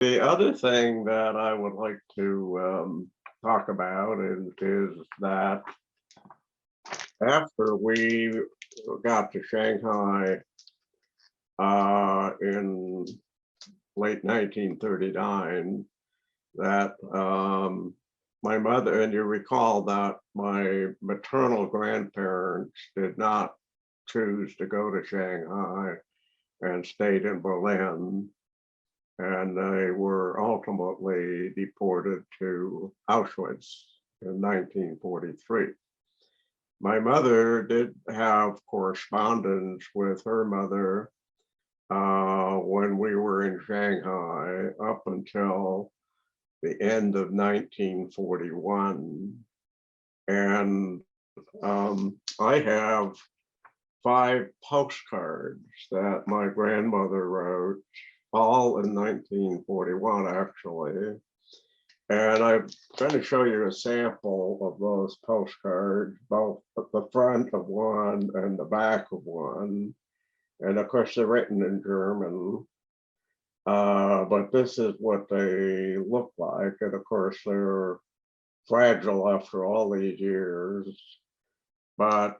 The other thing that I would like to talk about is that after we got to Shanghai in late 1939, that my mother, and you recall that my maternal grandparents did not choose to go to Shanghai and stayed in Berlin, and they were ultimately deported to Auschwitz in 1943. My mother did have correspondence with her mother when we were in Shanghai up until the end of 1941. And I have 5 postcards that my grandmother wrote, all in 1941, actually. And I'm going to show you a sample of those postcards, both the front of one and the back of one. And of course, they're written in German. But this is what they look like. And of course, they're fragile after all these years. But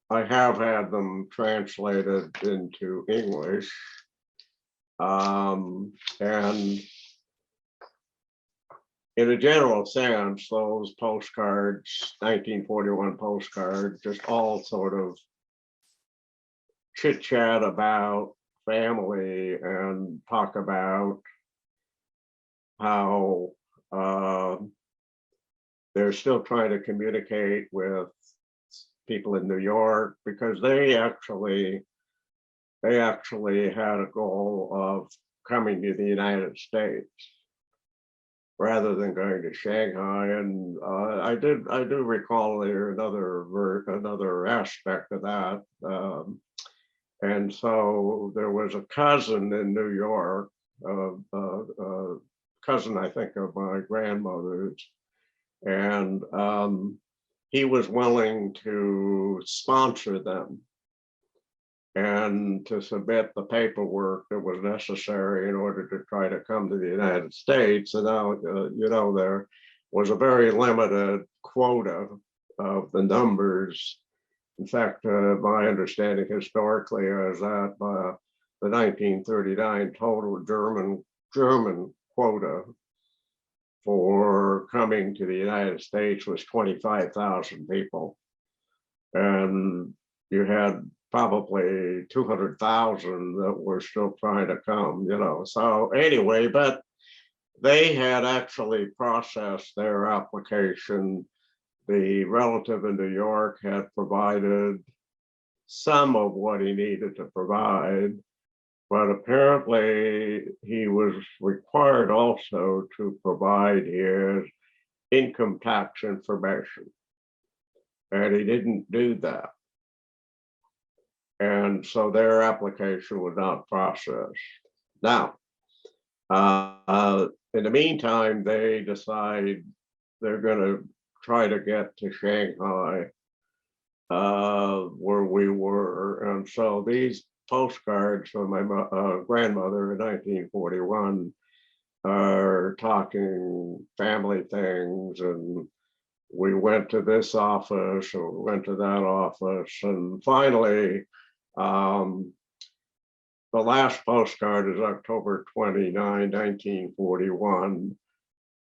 I have had them translated into English. And in a general sense, those postcards, 1941 postcards, just all sort of chit chat about family and talk about how they're still trying to communicate with people in New York, because they actually had a goal of coming to the United States rather than going to Shanghai. And I do recall there another aspect of that. And so there was a cousin in New York, cousin, I think, of my grandmother's, and he was willing to sponsor them and to submit the paperwork that was necessary in order to try to come to the United States. And now, there was a very limited quota of the numbers. In fact, my understanding historically is that the 1939 total German quota for coming to the United States was 25,000 people. And you had probably 200,000 that were still trying to come, So anyway, but they had actually processed their application. The relative in New York had provided some of what he needed to provide, but apparently he was required also to provide his income tax information, and he didn't do that. And so their application was not processed. Now, in the meantime, they decide they're going to try to get to Shanghai, where we were. And so these postcards from my grandmother in 1941 are talking family things, and we went to this office or we went to that office. And finally, the last postcard is October 29, 1941.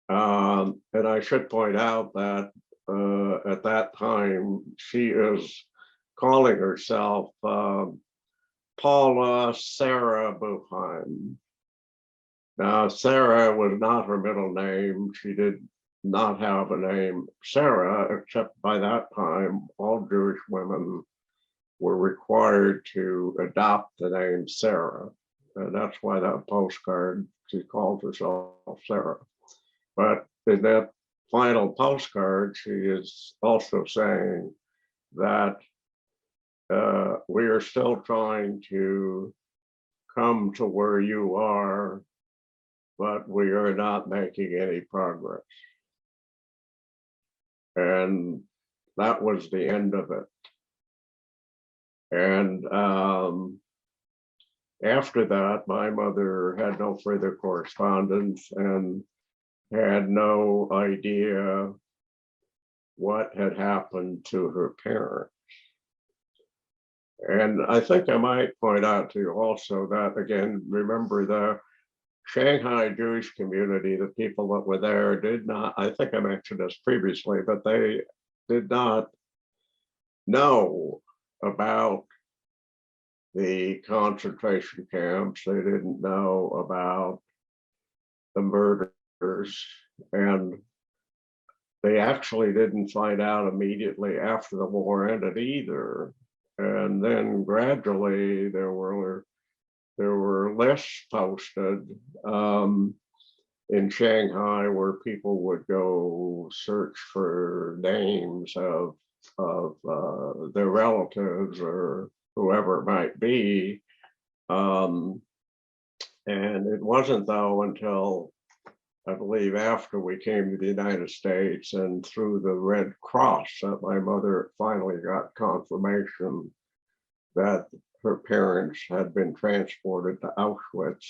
And I should point out that at that time, she is calling herself Paula Sarah Buchheim. Now, Sarah was not her middle name. She did not have a name Sarah, except by that time, all Jewish women were required to adopt the name Sarah. And that's why that postcard, she called herself Sarah. But in that final postcard, she is also saying that we are still trying to come to where you are, but we are not making any progress. And that was the end of it. And after that, my mother had no further correspondence and had no idea what had happened to her parents. And I think I might point out to you also that, again, remember the Shanghai Jewish community, the people that were there did not, I think I mentioned this previously, but they did not know about the concentration camps. They didn't know about the murders, and they actually didn't find out immediately after the war ended either. And then gradually there were lists posted in Shanghai where people would go search for names of their relatives or whoever it might be. And it wasn't though until I believe after we came to the United States and through the Red Cross that my mother finally got confirmation that her parents had been transported to Auschwitz.